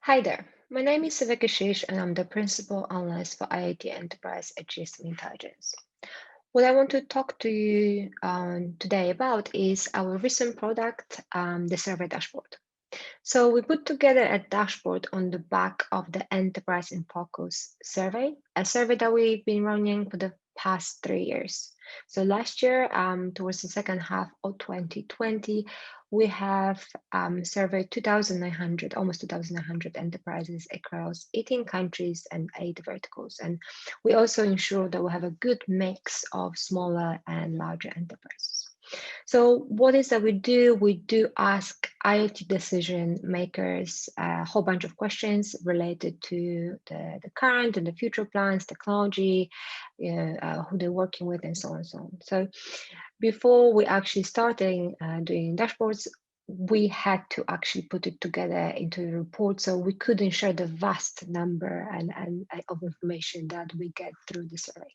Hi there. My name is Kashish, and I'm the principal analyst for IoT Enterprise at GSM Intelligence. What I want to talk to you today about is our recent product, the survey dashboard. So we put together a dashboard on the back of the Enterprise in Focus survey, a survey that we've been running for the past 3 years. So last year, towards the second half of 2020, we have surveyed 2,900, almost 2,900 enterprises across 18 countries and 8 verticals. And we also ensure that we have a good mix of smaller and larger enterprises. So what is that we do? We do ask IoT decision makers a whole bunch of questions related to the current and the future plans, technology, who they're working with, and so on and so on. So before we actually started doing dashboards, we had to actually put it together into a report, so we couldn't share the vast number and of information that we get through the survey.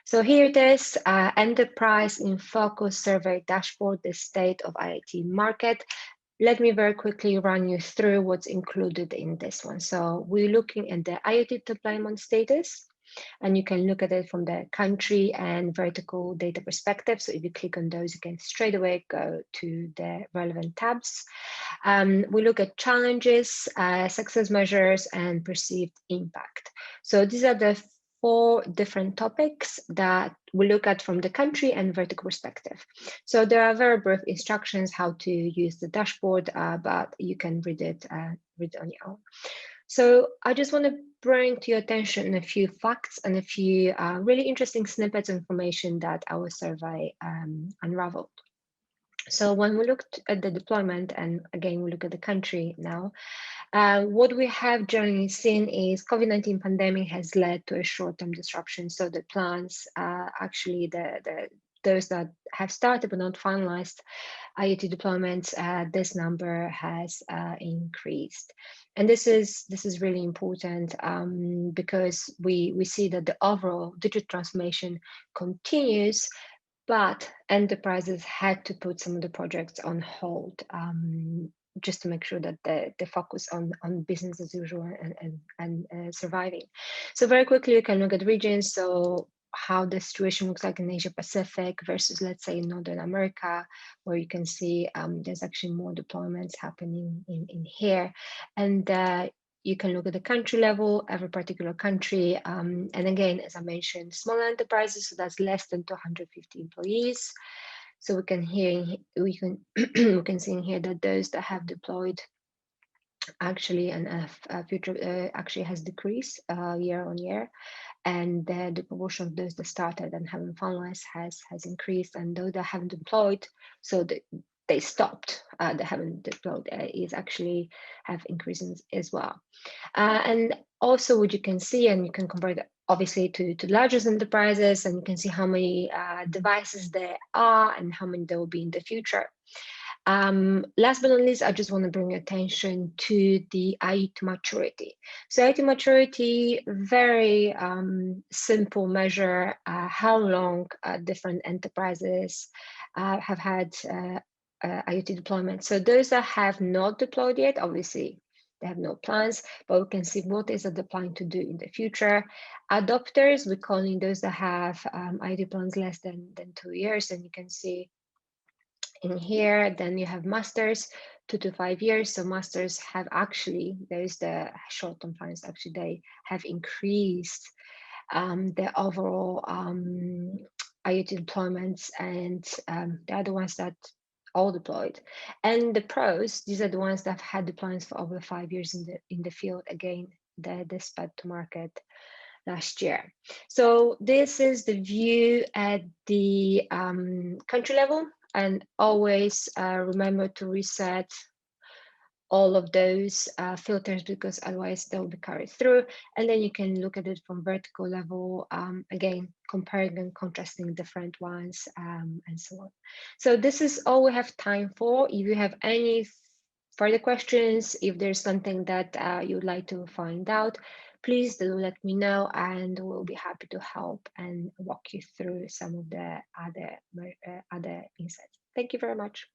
So here it is, Enterprise in Focus Survey Dashboard, the state of IoT market. Let me very quickly run you through what's included in this one. So we're looking at the IoT deployment status, and you can look at it from the country and vertical data perspective. So if you click on those, you can straight away go to the relevant tabs. We look at challenges, success measures, and perceived impact. So these are the 4 different topics that we look at from the country and vertical perspective. So there are very brief instructions how to use the dashboard, but you can read it on your own. So I just want to bring to your attention a few facts and a few really interesting snippets of information that our survey unraveled. So when we looked at the deployment, and again, we look at the country now, what we have generally seen is COVID-19 pandemic has led to a short-term disruption. So the plans, actually, those that have started but not finalized IoT deployments, this number has increased, and this is really important because we see that the overall digital transformation continues, but enterprises had to put some of the projects on hold just to make sure that they focus on business as usual and surviving. So very quickly, you can look at regions. So how the situation looks like in Asia Pacific versus, let's say, in Northern America, where you can see there's actually more deployments happening in here. And you can look at the country level, every particular country. And again, as I mentioned, small enterprises, so that's less than 250 employees. So we can we can see in here that those that have deployed actually and future actually has decreased year on year, and the proportion of those that started and haven't finalized has increased, and those that haven't deployed, so they stopped, they haven't deployed, is actually have increased as well. And also what you can see, and you can compare that obviously to largest enterprises, and you can see how many devices there are and how many there will be in the future. Last but not least, I just want to bring attention to the IoT maturity. So IoT maturity, very simple measure, how long different enterprises have had IoT deployment. So those that have not deployed yet, obviously they have no plans, but we can see what is the plan to do in the future. Adopters, we're calling those that have IoT plans less than 2 years, and you can see in here. Then you have masters, 2 to 5 years. So masters have actually, there is the short-term plans, actually they have increased their overall IoT deployments, and the other ones that all deployed. And the pros, these are the ones that have had deployments for over 5 years in the field. Again, they sped to market last year. So this is the view at the country level, and always remember to reset all of those filters, because otherwise they'll be carried through. And then you can look at it from vertical level, again, comparing and contrasting different ones, and so on. So this is all we have time for. If you have any further questions, if there's something that you'd like to find out, please do let me know, and we'll be happy to help and walk you through some of the other insights. Thank you very much.